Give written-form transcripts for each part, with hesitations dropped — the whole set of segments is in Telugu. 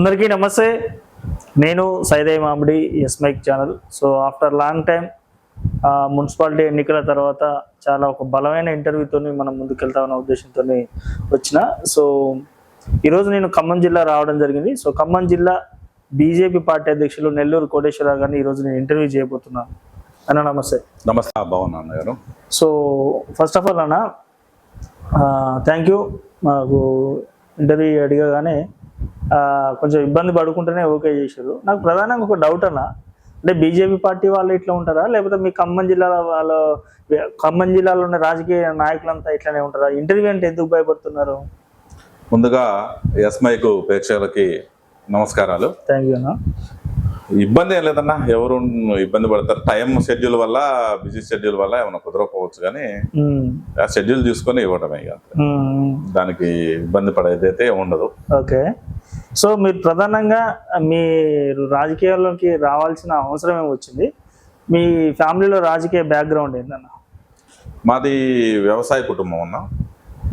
అందరికీ నమస్తే. నేను Saidaiah Mamidi S mic channel. So after long time municipality ఎన్నికల తర్వాత చాలా ఒక బలమైన ఇంటర్వ్యూతో మనం ముందుకెళ్తామన్న ఉద్దేశంతో వచ్చిన. సో ఈరోజు నేను ఖమ్మం జిల్లా రావడం జరిగింది. సో ఖమ్మం జిల్లా బీజేపీ పార్టీ అధ్యక్షులు నెల్లూరు కోటేశ్వరరావు గారిని ఈరోజు నేను ఇంటర్వ్యూ చేయబోతున్నాను. అన్న నమస్తే. నమస్తే. బాగున్నా అన్నగారు. సో ఫస్ట్ ఆఫ్ ఆల్ అన్న థ్యాంక్ యూ. మాకు ఇంటర్వ్యూ అడిగగానే కొంచెం ఇబ్బంది పడుకుంటూనే ఓకే చేశారు. నాకు ప్రధానంగా ఒక డౌట్ అన్న, అంటే బీజేపీ పార్టీ వాళ్ళు ఇట్లా ఉంటారా, లేకపోతే మీ ఖమ్మం జిల్లాలో ఉన్న రాజకీయ నాయకులంతా ఇట్లానే ఉంటారా? ఇంటర్వ్యూ అంటే ఎందుకు భయపడుతున్నారు? ముందుగా ఎస్ మైక్ ప్రేక్షకులకి నమస్కారాలు. థ్యాంక్ యూ అన్న. ఇబ్బంది ఏం లేదన్నా, ఎవరు ఇబ్బంది పడతారు. టైం షెడ్యూల్ వల్ల, బిజీ షెడ్యూల్ వల్ల ఏమైనా కుదరకపోవచ్చు, కానీ ఆ షెడ్యూల్ చూసుకొని ఇవ్వడమే ఇక, దానికి ఇబ్బంది పడేదైతే ఉండదు. ఓకే. సో మీరు ప్రధానంగా మీరు రాజకీయాల్లోకి రావాల్సిన అవసరం ఏమొచ్చింది? మీ ఫ్యామిలీలో రాజకీయ బ్యాక్గ్రౌండ్ ఏంటన్న? మాది వ్యవసాయ కుటుంబం అన్న.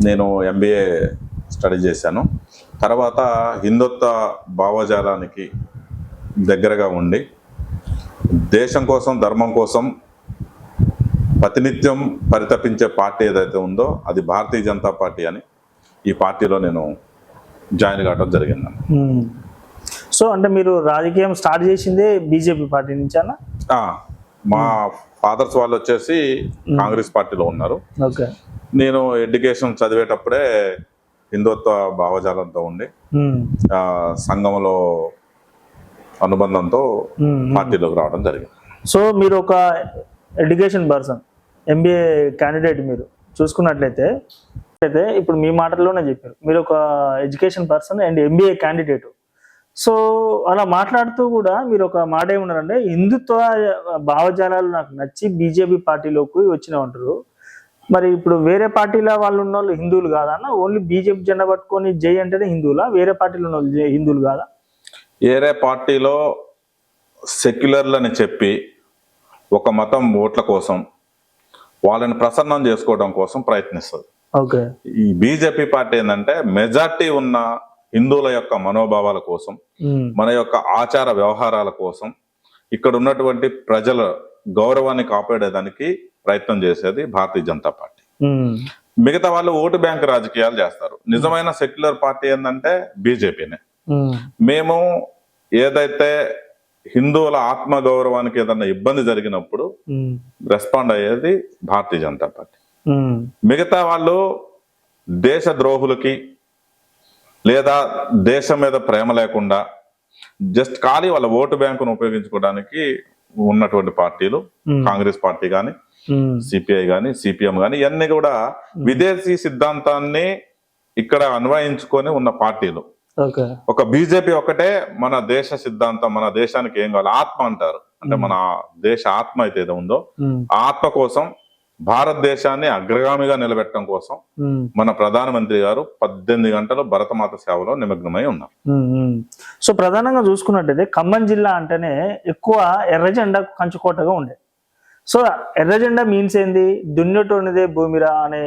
నేను ఎంబీఏ స్టడీ చేశాను. తర్వాత హిందుత్వ భావజాలానికి దగ్గరగా ఉండి దేశం కోసం, ధర్మం కోసం ప్రతినిత్యం పరితపించే పార్టీ ఏదైతే ఉందో అది భారతీయ జనతా పార్టీ అని ఈ పార్టీలో నేను జాయిన్ కావడం జరిగింది. సో అంటే మీరు రాజకీయం స్టార్ట్ చేసిందే బీజేపీ పార్టీ నుంచి అన్న? మా ఫాదర్స్ వాళ్ళు వచ్చేసి కాంగ్రెస్ పార్టీలో ఉన్నారు. ఓకే. నేను ఎడ్యుకేషన్ చదివేటప్పుడే హిందుత్వ భావజాలంతో ఉండి సంఘంలో అనుబంధంతో పార్టీలోకి రావడం జరిగింది. సో మీరు ఒక ఎడ్యుకేషన్ పర్సన్, ఎంబీఏ క్యాండిడేట్. మీరు చూసుకున్నట్లయితే ఇప్పుడు మీ మాటల్లోనే చెప్పారు, మీరు ఒక education person and MBA candidate. So అలా మాట్లాడుతూ కూడా మీరు ఒక మాట ఏమన్నారంటే, హిందుత్వ భావజాలాలు నాకు నచ్చి బీజేపీ పార్టీలోకి వచ్చినామంటారు. మరి ఇప్పుడు వేరే పార్టీల వాళ్ళు ఉన్న వాళ్ళు హిందువులు కాదా అన్న? ఓన్లీ బీజేపీ జెండా పట్టుకొని జై అంటేనే హిందువులా? వేరే పార్టీలో ఉన్న వాళ్ళు హిందువులు కాదా? వేరే పార్టీలో సెక్యులర్లని చెప్పి ఒక మతం ఓట్ల కోసం వాళ్ళని ప్రసన్నం చేసుకోవడం కోసం ప్రయత్నిస్తుంది. ఓకే. ఈ బీజేపీ పార్టీ ఏంటంటే మెజార్టీ ఉన్న హిందువుల యొక్క మనోభావాల కోసం, మన యొక్క ఆచార వ్యవహారాల కోసం, ఇక్కడ ఉన్నటువంటి ప్రజల గౌరవాన్ని కాపాడేదానికి ప్రయత్నం చేసేది భారతీయ జనతా పార్టీ. మిగతా వాళ్ళు ఓటు బ్యాంక్ రాజకీయాలు చేస్తారు. నిజమైన సెక్యులర్ పార్టీ ఏంటంటే బీజేపీనే. మేము ఏదైతే హిందువుల ఆత్మ గౌరవానికి ఏదన్నా ఇబ్బంది జరిగినప్పుడు రెస్పాండ్ అయ్యేది భారతీయ జనతా పార్టీ. మిగతా వాళ్ళు దేశ ద్రోహులకి లేదా దేశం మీద ప్రేమ లేకుండా జస్ట్ ఖాళీ వాళ్ళ ఓటు బ్యాంకును ఉపయోగించుకోవడానికి ఉన్నటువంటి పార్టీలు కాంగ్రెస్ పార్టీ కానీ, సిపిఐ కానీ, సిపిఎం కానీ, ఇవన్నీ కూడా విదేశీ సిద్ధాంతాన్ని ఇక్కడ అన్వయించుకొని ఉన్న పార్టీలు. ఒక బీజేపీ ఒకటే మన దేశ సిద్ధాంతం, మన దేశానికి ఏం కావాలి, ఆత్మ అంటారు. అంటే మన దేశ ఆత్మ అయితే ఏదో ఉందో ఆ ఆత్మ కోసం, భారతదేశాన్ని అగ్రగామిగా నిలబెట్టడం కోసం మన ప్రధానమంత్రి గారు 18 గంటలు భరతమాత సేవలో నిమగ్నమై ఉన్నారు. సో ప్రధానంగా చూసుకున్నట్టయితే ఖమ్మం జిల్లా అంటేనే ఎక్కువ ఎర్ర జెండా కంచుకోటగా ఉండే. సో ఎర్ర జెండా మీన్స్ ఏంది? దున్నేటోనిదే భూమిరా అనే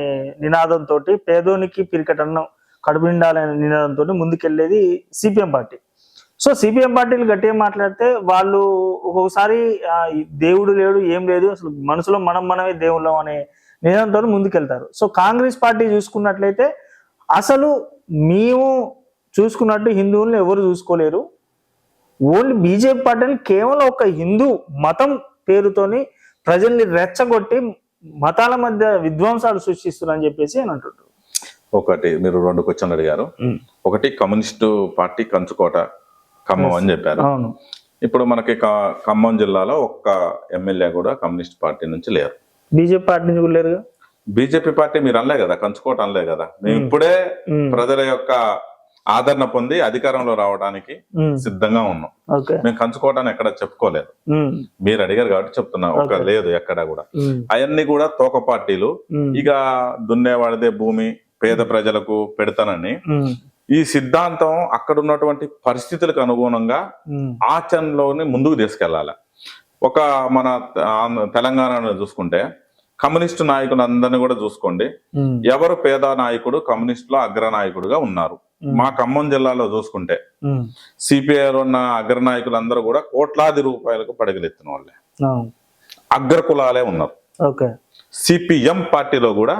నినాదంతో, పేదోనికి పిరికటన్నం కడుపు నిండాలనే నినాదంతో ముందుకెళ్లేది సిపిఎం పార్టీ. సో సిపిఎం పార్టీలు గట్టిగా మాట్లాడితే వాళ్ళు ఒక్కొక్కసారి దేవుడు లేడు, ఏం లేదు, అసలు మనసులో మనమే దేవుళ్ళం అనే నినాదంతో ముందుకెళ్తారు. సో కాంగ్రెస్ పార్టీ చూసుకున్నట్లయితే అసలు మేము చూసుకున్నట్టు హిందువులను ఎవరు చూసుకోలేరు, ఓన్లీ బీజేపీ పార్టీని కేవలం ఒక హిందూ మతం పేరుతోని ప్రజల్ని రెచ్చగొట్టి మతాల మధ్య విధ్వంసాలు సృష్టిస్తున్నారు అని చెప్పేసి అని అంటుంటారు. ఒకటి, మీరు 2 క్వశ్చన్లు అడిగారు. ఒకటి కమ్యూనిస్టు పార్టీ కంచుకోట ఖమ్మం అని చెప్పారు. ఇప్పుడు మనకి ఖమ్మం జిల్లాలో ఒక్క ఎమ్మెల్యే కూడా కమ్యూనిస్ట్ పార్టీ నుంచి లేరు. బీజేపీ పార్టీ నుంచి కూడా లేరు. బీజేపీ పార్టీ మీరు అనలే కదా, కంచుకోట అనలే కదా. మేము ఇప్పుడే ప్రజల యొక్క ఆదరణ పొంది అధికారంలో రావడానికి సిద్ధంగా ఉన్నాం. మేము కంచుకోవటాన్ని ఎక్కడ చెప్పుకోలేదు. మీరు అడిగారు కాబట్టి చెప్తున్నా, ఒక లేదు ఎక్కడ కూడా. అవన్నీ కూడా తోక పార్టీలు. ఇక దున్నేవాడిదే భూమి, పేద ప్రజలకు పెడతానని ఈ సిద్ధాంతం అక్కడ ఉన్నటువంటి పరిస్థితులకు అనుగుణంగా ఆచరణలోని ముందుకు తీసుకెళ్లాలి. ఒక మన తెలంగాణలో చూసుకుంటే కమ్యూనిస్టు నాయకులు అందరినీ కూడా చూసుకోండి, ఎవరు పేద నాయకుడు కమ్యూనిస్టులో అగ్రనాయకుడుగా ఉన్నారు? మా ఖమ్మం జిల్లాలో చూసుకుంటే సిపిఐ ఉన్న అగ్రనాయకులందరూ కూడా కోట్లాది రూపాయలకు పడగలెత్తిన వాళ్ళే, అగ్రకులాలే ఉన్నారు. సిపిఎం పార్టీలో కూడా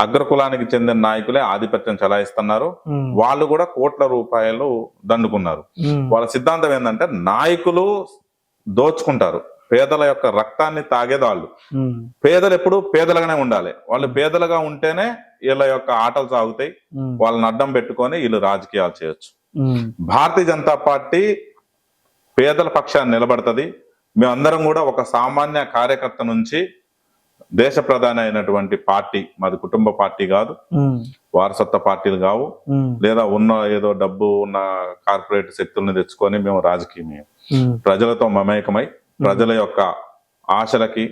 అగ్రకులానికి చెందిన నాయకులే ఆధిపత్యం చలాయిస్తున్నారు. వాళ్ళు కూడా కోట్ల రూపాయలు దండుకున్నారు. వాళ్ళ సిద్ధాంతం ఏంటంటే నాయకులు దోచుకుంటారు, పేదల యొక్క రక్తాన్ని తాగేది వాళ్ళు. పేదలు ఎప్పుడు పేదలుగానే ఉండాలి, వాళ్ళు పేదలుగా ఉంటేనే వీళ్ళ యొక్క ఆటలు సాగుతాయి, వాళ్ళని అడ్డం పెట్టుకొని వీళ్ళు రాజకీయాలు చేయొచ్చు. భారతీయ జనతా పార్టీ పేదల పక్షాన్ని నిలబడుతుంది. మేమందరం కూడా ఒక సామాన్య కార్యకర్త నుంచి దేశ ప్రధాని అయినటువంటి పార్టీ మాది, కుటుంబ పార్టీ కాదు, వారసత్వ పార్టీలు కావు, లేదా ఉన్న ఏదో డబ్బు ఉన్న కార్పొరేట్ శక్తుల్ని తెచ్చుకొని మేము రాజకీయం. ప్రజలతో మమేకమై ప్రజల యొక్క ఆశలకి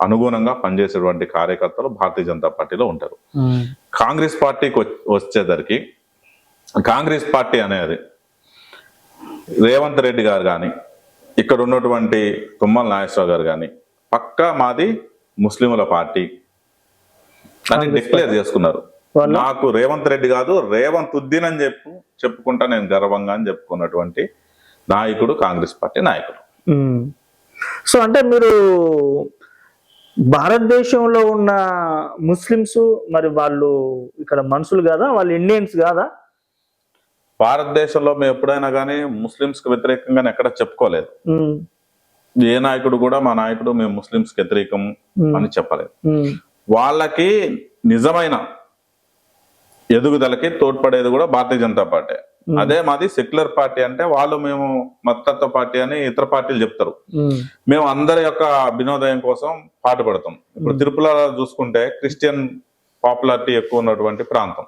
అనుగుణంగా పనిచేసేటువంటి కార్యకర్తలు భారతీయ జనతా పార్టీలో ఉంటారు. కాంగ్రెస్ పార్టీకి వచ్చేసరికి కాంగ్రెస్ పార్టీ అనేది రేవంత్ రెడ్డి గారు కానీ, ఇక్కడ ఉన్నటువంటి తుమ్మల నాగేశ్వరరావు గారు కానీ పక్కా మాది ముస్లింల పార్టీ అని డిక్లేర్ చేసుకున్నారు. నాకు రేవంత్ రెడ్డి కాదు, రేవంత్ ఉద్దీన్ అని చెప్పుకుంటా నేను గర్వంగా అని చెప్పుకున్నటువంటి నాయకుడు కాంగ్రెస్ పార్టీ నాయకుడు. సో అంటే మీరు భారతదేశంలో ఉన్న ముస్లిమ్స్ మరి వాళ్ళు ఇక్కడ మనుషులు కాదా, వాళ్ళు ఇండియన్స్ కాదా? భారతదేశంలో మేము ఎప్పుడైనా కానీ ముస్లింస్ కి వ్యతిరేకంగా ఎక్కడ చెప్పుకోలేదు. ఏ నాయకుడు కూడా మా నాయకుడు మేము ముస్లింస్ కి వ్యతిరేకం అని చెప్పలేదు. వాళ్ళకి నిజమైన ఎదుగుదలకి తోడ్పడేది కూడా భారతీయ జనతా పార్టీ. అదే మాది సెక్యులర్ పార్టీ అంటే వాళ్ళు మేము మతతత్వ పార్టీ అని ఇతర పార్టీలు చెప్తారు. మేము అందరి యొక్క వినోదయం కోసం పాటుపడతాం. ఇప్పుడు తిరుపతిలో చూసుకుంటే క్రిస్టియన్ పాపులారిటీ ఎక్కువ ఉన్నటువంటి ప్రాంతం,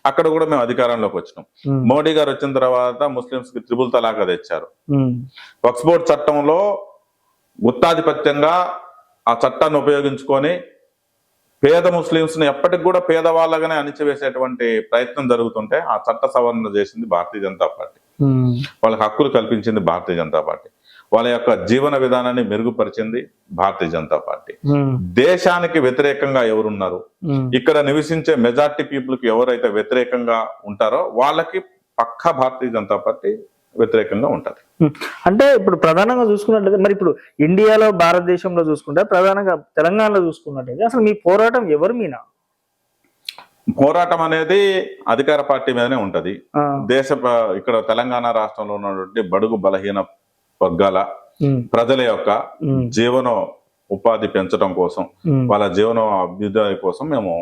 అక్కడ కూడా మేము అధికారంలోకి వచ్చినాం. మోడీ గారు వచ్చిన తర్వాత ముస్లింస్ కి త్రిపుల్ తలాఖ్ తెచ్చారు. వక్ఫ్ బోర్డు చట్టంలో గుత్తాధిపత్యంగా ఆ చట్టాన్ని ఉపయోగించుకొని పేద ముస్లింస్ ని ఎప్పటికి కూడా పేదవాళ్ళగానే అణిచివేసేటువంటి ప్రయత్నం జరుగుతుంటే ఆ చట్ట సవరణ చేసింది భారతీయ జనతా పార్టీ. వాళ్ళకి హక్కులు కల్పించింది భారతీయ జనతా పార్టీ. వాళ్ళ యొక్క జీవన విధానాన్ని మెరుగుపరిచింది భారతీయ జనతా పార్టీ. దేశానికి వ్యతిరేకంగా ఎవరున్నారు, ఇక్కడ నివసించే మెజార్టీ పీపుల్ కి ఎవరైతే వ్యతిరేకంగా ఉంటారో వాళ్ళకి పక్కా భారతీయ జనతా పార్టీ వ్యతిరేకంగా ఉంటది. అంటే ఇప్పుడు ప్రధానంగా చూసుకున్నట్లయితే మరి ఇప్పుడు ఇండియాలో భారతదేశంలో చూసుకుంటే ప్రధానంగా తెలంగాణలో చూసుకున్నట్లయితే అసలు మీ పోరాటం ఎవరి మీద? పోరాటం అనేది అధికార పార్టీ మీదనే ఉంటది. ఇక్కడ తెలంగాణ రాష్ట్రంలో ఉన్నటువంటి బడుగు బలహీన వర్గాల ప్రజల యొక్క జీవన ఉపాధి పెంచడం కోసం, వాళ్ళ జీవన అభ్యుదయ కోసం మేము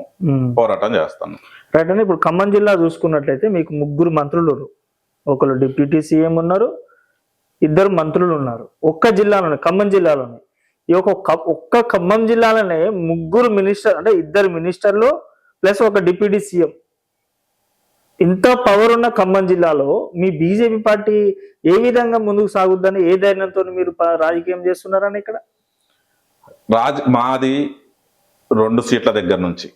పోరాటం చేస్తాం. రైట్ అండి. ఇప్పుడు ఖమ్మం జిల్లా చూసుకున్నట్లయితే మీకు 3 మంత్రులు, ఒకరు డిప్యూటీ సీఎం ఉన్నారు, 2 మంత్రులు ఉన్నారు. ఒక్క జిల్లాలోనే, ఖమ్మం జిల్లాలోనే, ఈ ఒక్క ఖమ్మం జిల్లాలోనే 3 మినిస్టర్, అంటే 2 మినిస్టర్లు ప్లస్ ఒక డిప్యూటీ సీఎం. ఇంత పవర్ ఉన్న ఖమ్మం జిల్లాలో మీ బీజేపీ పార్టీ ఏ విధంగా ముందుకు సాగుద్దని, ఏ ధైర్యంతో మీరు రాజకీయం చేస్తున్నారని? ఇక్కడ మాది 2 సీట్ల దగ్గర నుంచి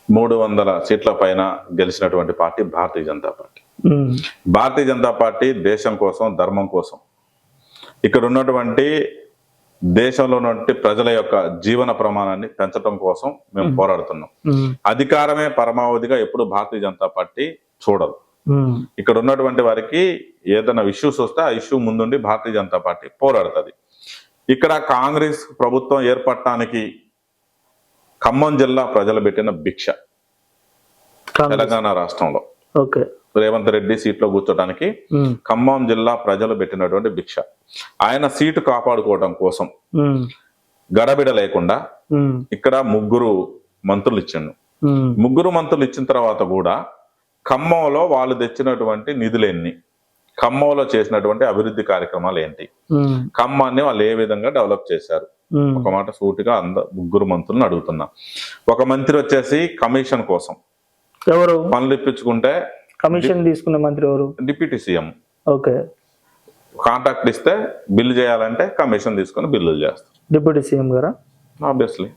300 సీట్ల పైన గెలిచినటువంటి party Bharatiya Janata party. Bharatiya Janata party దేశం కోసం, ధర్మం కోసం, ఇక్కడ ఉన్నటువంటి దేశంలో ఉన్నటువంటి ప్రజల యొక్క జీవన ప్రమాణాన్ని పెంచడం కోసం మేము పోరాడుతున్నాం. అధికారమే పరమావధిగా ఎప్పుడు భారతీయ జనతా పార్టీ చూడదు. ఇక్కడ ఉన్నటువంటి వారికి ఏదైనా ఇష్యూస్ వస్తే ఆ ఇష్యూ ముందుండి భారతీయ జనతా పార్టీ పోరాడుతుంది. ఇక్కడ కాంగ్రెస్ ప్రభుత్వం ఏర్పడటానికి ఖమ్మం జిల్లా ప్రజలు పెట్టిన భిక్ష. తెలంగాణ రాష్ట్రంలో రేవంత్ రెడ్డి సీట్లో కూర్చోడానికి ఖమ్మం జిల్లా ప్రజలు పెట్టినటువంటి భిక్ష. ఆయన సీటు కాపాడుకోవడం కోసం గడబిడ లేకుండా ఇక్కడ 3 మంత్రులు ఇచ్చిండు. 3 మంత్రులు ఇచ్చిన తర్వాత కూడా ఖమ్మంలో వాళ్ళు తెచ్చినటువంటి నిధులు ఎన్ని, ఖమ్మంలో చేసినటువంటి అభివృద్ధి కార్యక్రమాలు ఏంటి, ఖమ్మాన్ని వాళ్ళు ఏ విధంగా డెవలప్ చేశారు, ఒక మాట సూటిగా 3 మంత్రులను అడుగుతున్నా. ఒక మంత్రి వచ్చేసి కమిషన్ కోసం ఎవరు పనులు ఇప్పించుకుంటే కమిషన్ తీసుకున్న మంత్రి ఎవరు? Deputy CM. కాంట్రాక్ట్ ఇస్తే బిల్లు చేయాలంటే కమిషన్ తీసుకుని బిల్లులు చేస్తారు. డిప్యూటీ సీఎం గారా? ఆబ్వియస్లీ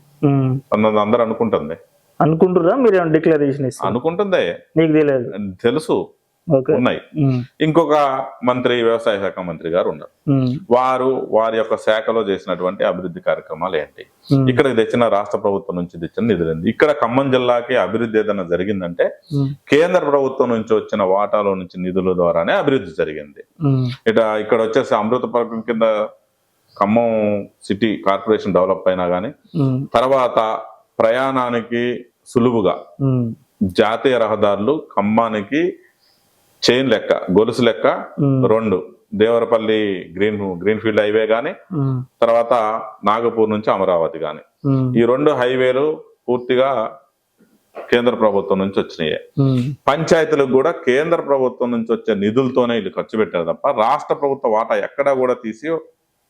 అందరు అనుకుంటుంది. అనుకుంటురా? మీరు డిక్లరేషన్ అనుకుంటుందే? నీకు తెలియదు? తెలుసు. ఓకే. ఉన్నాయి. ఇంకొక మంత్రి, వ్యవసాయ శాఖ మంత్రి గారు ఉన్నారు. వారి యొక్క శాఖలో చేసినటువంటి అభివృద్ధి కార్యక్రమాలు ఏంటి, ఇక్కడికి తెచ్చిన రాష్ట్ర ప్రభుత్వం నుంచి తెచ్చిన నిధులు ఏంటి, ఇక్కడ ఖమ్మం జిల్లాకి అభివృద్ధి ఏదైనా జరిగిందంటే కేంద్ర ప్రభుత్వం నుంచి వచ్చిన వాటాలో నుంచి నిధుల ద్వారానే అభివృద్ధి జరిగింది. ఇక్కడ వచ్చేసి అమృత పథకం కింద ఖమ్మం సిటీ కార్పొరేషన్ డెవలప్ అయినా గానీ, తర్వాత ప్రయాణానికి సులువుగా జాతీయ రహదారులు ఖమ్మానికి చైన్ లెక్క, గొలుసు లెక్క 2, దేవరపల్లి గ్రీన్ఫీల్డ్ హైవే గాని, తర్వాత నాగపూర్ నుంచి అమరావతి గాని, ఈ 2 హైవేలు పూర్తిగా కేంద్ర ప్రభుత్వం నుంచి వచ్చినాయి. పంచాయతీలకు కూడా కేంద్ర ప్రభుత్వం నుంచి వచ్చే నిధులతోనే వీళ్ళు ఖర్చు పెట్టారు తప్ప రాష్ట్ర ప్రభుత్వ వాటా ఎక్కడా కూడా తీసి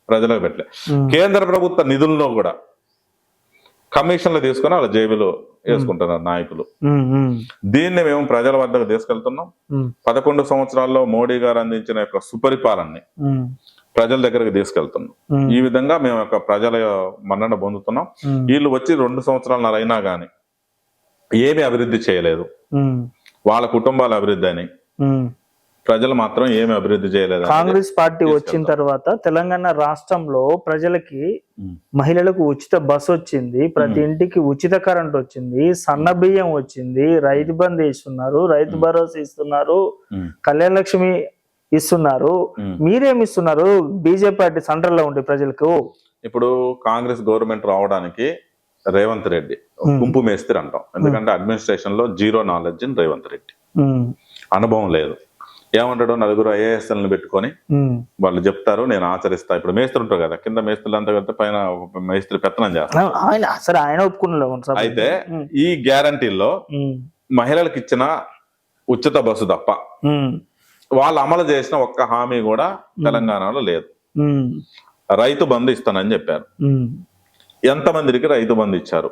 ప్రజలకు పెట్టలే. కేంద్ర ప్రభుత్వ నిధుల్లో కూడా కమిషన్లు తీసుకుని వాళ్ళ జేబులో వేసుకుంటున్నారు నాయకులు. దీన్ని మేము ప్రజల వద్దకు తీసుకెళ్తున్నాం. 11 సంవత్సరాల్లో మోడీ గారు అందించిన యొక్క సుపరిపాలనని ప్రజల దగ్గరకు తీసుకెళ్తున్నాం. ఈ విధంగా మేము యొక్క ప్రజల మన్నన పొందుతున్నాం. వీళ్ళు వచ్చి 2 సంవత్సరాలు అయినా గాని ఏమి అభివృద్ధి చేయలేదు. వాళ్ళ కుటుంబాల అభివృద్ధి అని, ప్రజలు మాత్రం ఏమి అభివృద్ధి చేయలేదు. కాంగ్రెస్ పార్టీ వచ్చిన తర్వాత తెలంగాణ రాష్ట్రంలో ప్రజలకి, మహిళలకు ఉచిత బస్సు వచ్చింది, ప్రతి ఇంటికి ఉచిత కరెంట్ వచ్చింది, సన్న బియ్యం వచ్చింది, రైతు బంధు ఇస్తున్నారు, రైతు భరోసా ఇస్తున్నారు, కళ్యాణ లక్ష్మి ఇస్తున్నారు. మీరేమి ఇస్తున్నారు బీజేపీ పార్టీ సెంట్రల్ లో ఉండే ప్రజలకు? ఇప్పుడు కాంగ్రెస్ గవర్నమెంట్ రావడానికి రేవంత్ రెడ్డి గుంపు మేస్త్రి అంటాం. ఎందుకంటే అడ్మినిస్ట్రేషన్ లో జీరో నాలెడ్జ్ రేవంత్ రెడ్డి, అనుభవం లేదు. ఏమంటాడు, 4 ఐఏఎస్ఎల్ని పెట్టుకొని వాళ్ళు చెప్తారు, నేను ఆచరిస్తా. ఇప్పుడు మేస్త్రి ఉంటారు కదా, కింద మేస్త్రులు అంతా కలిపితే పైన మేస్త్రి పెత్తనం చేస్తారు. అయితే ఈ గ్యారంటీల్లో మహిళలకు ఇచ్చిన ఉచిత బస్సు తప్ప వాళ్ళు అమలు చేసిన ఒక్క హామీ కూడా తెలంగాణలో లేదు. రైతు బంధు ఇస్తానని చెప్పారు. ఎంతమందికి రైతు బంధు ఇచ్చారు?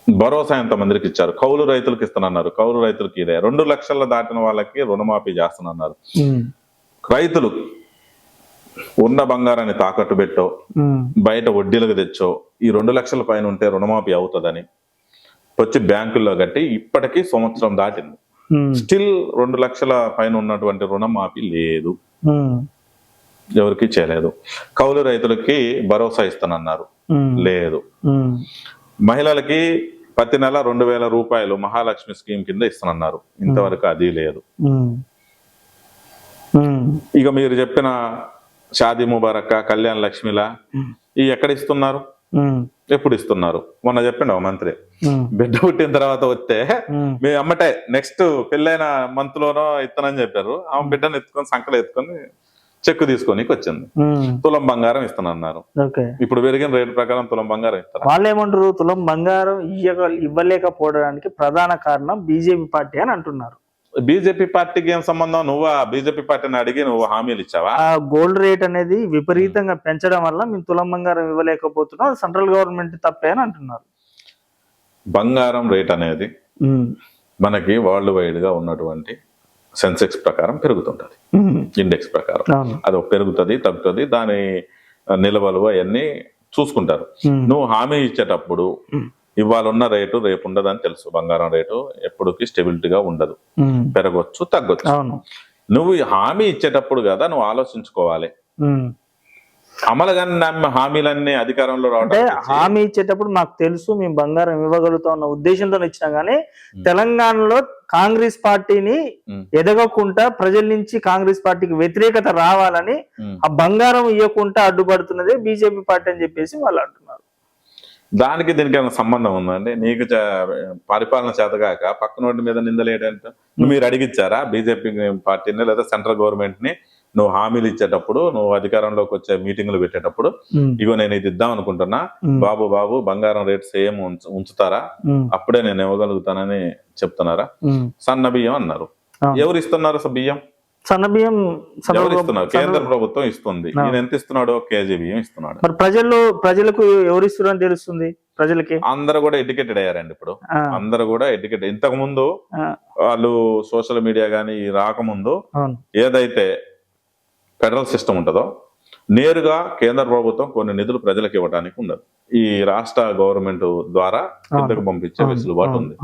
భరోసా ఎంతమందికి ఇచ్చారు? కౌలు రైతులకు ఇస్తానన్నారు, కౌలు రైతులకి ఇదే. 2 లక్షల దాటిన వాళ్ళకి రుణమాఫీ చేస్తానన్నారు. రైతులు ఉన్న బంగారాన్ని తాకట్టు పెట్టో, బయట వడ్డీలకు తెచ్చో ఈ 2 లక్షల పైన ఉంటే రుణమాఫీ అవుతుందని వచ్చి బ్యాంకుల్లో కట్టి ఇప్పటికీ సంవత్సరం దాటింది. స్టిల్ 2 లక్షల పైన ఉన్నటువంటి రుణమాఫీ లేదు, ఎవరికి చేయలేదు. కౌలు రైతులకి భరోసా ఇస్తానన్నారు, లేదు. మహిళలకి ప్రతి నెల 2000 రూపాయలు మహాలక్ష్మి స్కీమ్ కింద ఇస్తానన్నారు, ఇంతవరకు అది లేదు. ఇక మీరు చెప్పిన షాదీ ముబారక్, కళ్యాణ లక్ష్మిలా ఈ ఎక్కడ ఇస్తున్నారు, ఎప్పుడు ఇస్తున్నారు? మొన్న చెప్పిండు మంత్రి, బిడ్డ పుట్టిన తర్వాత వస్తే మీ అమ్మటే నెక్స్ట్ పెళ్ళైన మంత్ లోనో ఇస్తానని చెప్పారు. ఆమె బిడ్డను ఎత్తుకొని సంకలు ఎత్తుకొని చెక్కు తీసుకొని వచ్చింది. తులం బంగారం ఇస్తానన్నారు. ఇప్పుడు పెరిగిన రేటు ప్రకారం తులం బంగారం ఇస్తారు. వాళ్ళు ఏమంటారు, తులం బంగారం ఇవ్వలేకపోవడానికి ప్రధాన కారణం బీజేపీ పార్టీ అని అంటున్నారు. బీజేపీ పార్టీకి ఏం సంబంధం? నువ్వు బీజేపీ పార్టీని అడిగి నువ్వు హామీలు ఇచ్చావా? గోల్డ్ రేట్ అనేది విపరీతంగా పెంచడం వల్ల మేము తులం బంగారం ఇవ్వలేకపోతున్నాం, సెంట్రల్ గవర్నమెంట్ తప్పే అని అంటున్నారు. బంగారం రేట్ అనేది మనకి వరల్డ్ వైడ్ గా ఉన్నటువంటి సెన్సెక్స్ ప్రకారం పెరుగుతుంటది, ఇండెక్స్ ప్రకారం. అది పెరుగుతుంది, తగ్గుతుంది, దాని నిల్వలు అవన్నీ చూసుకుంటారు. నువ్వు హామీ ఇచ్చేటప్పుడు ఇవాళ ఉన్న రేటు రేపు ఉండదని తెలుసు. బంగారం రేటు ఎప్పటికీ స్టెబిలిటీగా ఉండదు, పెరగొచ్చు, తగ్గొచ్చు. నువ్వు హామీ ఇచ్చేటప్పుడు కదా నువ్వు ఆలోచించుకోవాలి. అమలుగానే హామీలన్నీ అధికారంలో రావడం. హామీ ఇచ్చేటప్పుడు మాకు తెలుసు మేము బంగారం ఇవ్వగలుగుతాం అన్న ఉద్దేశంతో ఇచ్చినా గానీ తెలంగాణలో కాంగ్రెస్ పార్టీని ఎదగకుండా ప్రజల నుంచి కాంగ్రెస్ పార్టీకి వ్యతిరేకత రావాలని ఆ బంగారం ఇవ్వకుండా అడ్డుపడుతున్నదే బీజేపీ పార్టీ అని చెప్పేసి వాళ్ళు అంటున్నారు. దానికి దీనికి ఏమైనా సంబంధం ఉందండి? నీకు పరిపాలన చేతగాక పక్కనోటి మీద నిందలేటంటే మీరు అడిగిచ్చారా బీజేపీ పార్టీని లేదా సెంట్రల్ గవర్నమెంట్ ని? నువ్వు హామీలు ఇచ్చేటప్పుడు, నువ్వు అధికారంలోకి వచ్చే మీటింగ్లు పెట్టేటప్పుడు, ఇగో నేను ఇది ఇద్దాం అనుకుంటున్నా, బాబు బంగారం రేట్ సేమ్ ఉంచుతారా, అప్పుడే నేను ఇవ్వగలుగుతానని చెప్తున్నారా? సన్న బియ్యం అన్నారు. ఎవరు ఇస్తున్నారు బియ్యం? సన్న బియ్యం ఎవరు ఇస్తున్నారు? కేంద్ర ప్రభుత్వం ఇస్తుంది. ఈయన ఎంత ఇస్తున్నాడు? కేజీ బియ్యం ఇస్తున్నాడు. మరి ప్రజలకు ఎవరు ఇస్తున్నారని తెలుస్తుంది ప్రజలకి? అందరూ కూడా ఎడ్యుకేటెడ్ అయ్యారండి. ఇప్పుడు అందరూ కూడా ఎడ్యుకేటెడ్. ఇంతకు ముందు వాళ్ళు సోషల్ మీడియా గానీ రాకముందు ఏదైతే ఫెడరల్ సిస్టమ్ ఉంటుందో నేరుగా కేంద్ర ప్రభుత్వం కొన్ని నిధులు ప్రజలకు ఇవ్వడానికి ఉండదు. ఈ రాష్ట్ర గవర్నమెంట్ ద్వారా కిందకు పంపించే వెసులుబాటు ఉంది.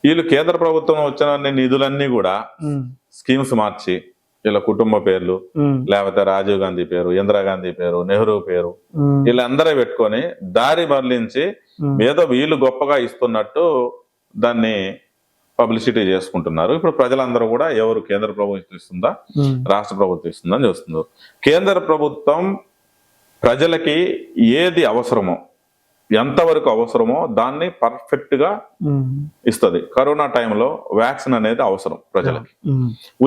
వీళ్ళు కేంద్ర ప్రభుత్వం వచ్చిన నిధులన్నీ కూడా స్కీమ్స్ మార్చి వీళ్ళ కుటుంబ పేర్లు, లేకపోతే రాజీవ్ గాంధీ పేరు, ఇందిరాగాంధీ పేరు, నెహ్రూ పేరు, వీళ్ళందరూ పెట్టుకొని దారి మరలించి ఏదో వీళ్ళు గొప్పగా ఇస్తున్నట్టు దాన్ని పబ్లిసిటీ చేసుకుంటున్నారు. ఇప్పుడు ప్రజలందరూ కూడా ఎవరు కేంద్ర ప్రభుత్వం ఇస్తుందా, రాష్ట్ర ప్రభుత్వం ఇస్తుందా అని చూస్తున్నారు. కేంద్ర ప్రభుత్వం ప్రజలకి ఏది అవసరమో, ఎంతవరకు అవసరమో దాన్ని పర్ఫెక్ట్ గా ఇస్తుంది. కరోనా టైంలో వ్యాక్సిన్ అనేది అవసరం ప్రజలకి.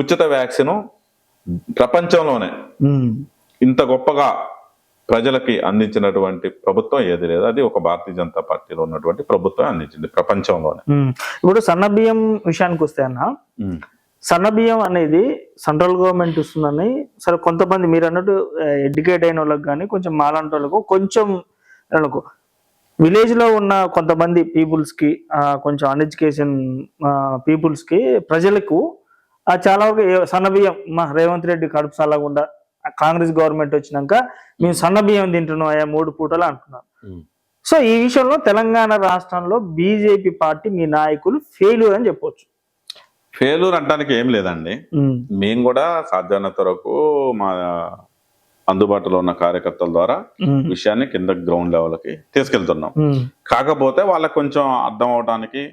ఉచిత వ్యాక్సిన్ ప్రపంచంలోనే ఇంత గొప్పగా ప్రజలకి అందించినటువంటి ప్రభుత్వం ఏది లేదు. అది ఒక భారతీయ జనతా పార్టీలో ఉన్నటువంటి ప్రభుత్వం అందించింది ప్రపంచంలోనే. ఇప్పుడు సన్న బియ్యం విషయానికి వస్తే అన్న, సన్న బియ్యం అనేది సెంట్రల్ గవర్నమెంట్ ఇస్తుందని, సరే కొంతమంది మీరు అన్నట్టు ఎడ్యుకేట్ అయిన వాళ్ళకి కానీ కొంచెం మాలాంటి వాళ్ళకు, కొంచెం విలేజ్ లో ఉన్న కొంతమంది పీపుల్స్ కి, కొంచెం అన్ఎడ్యుకేషన్ పీపుల్స్ కి, ప్రజలకు చాలా వరకు సన్న బియ్యం, మా రేవంత్ రెడ్డి కడుపు చల్లకుండా కాంగ్రెస్ గవర్నమెంట్ వచ్చినాక మేము సన్న బియ్యం తింటున్నాం 3 పూటలు అంటున్నాం. సో ఈ విషయంలో తెలంగాణ రాష్ట్రంలో బీజేపీ పార్టీ మీ నాయకులు ఫెయిల్యూర్ అని చెప్పొచ్చు. ఫెయిల్యూర్ అంటానికి ఏం లేదండి. మేము కూడా సాధ్యమైనంత వరకు మా అందుబాటులో ఉన్న కార్యకర్తల ద్వారా విషయాన్ని కింద గ్రౌండ్ లెవెల్కి తీసుకెళ్తున్నాం. కాకపోతే వాళ్ళకి కొంచెం అర్థం అవడానికి,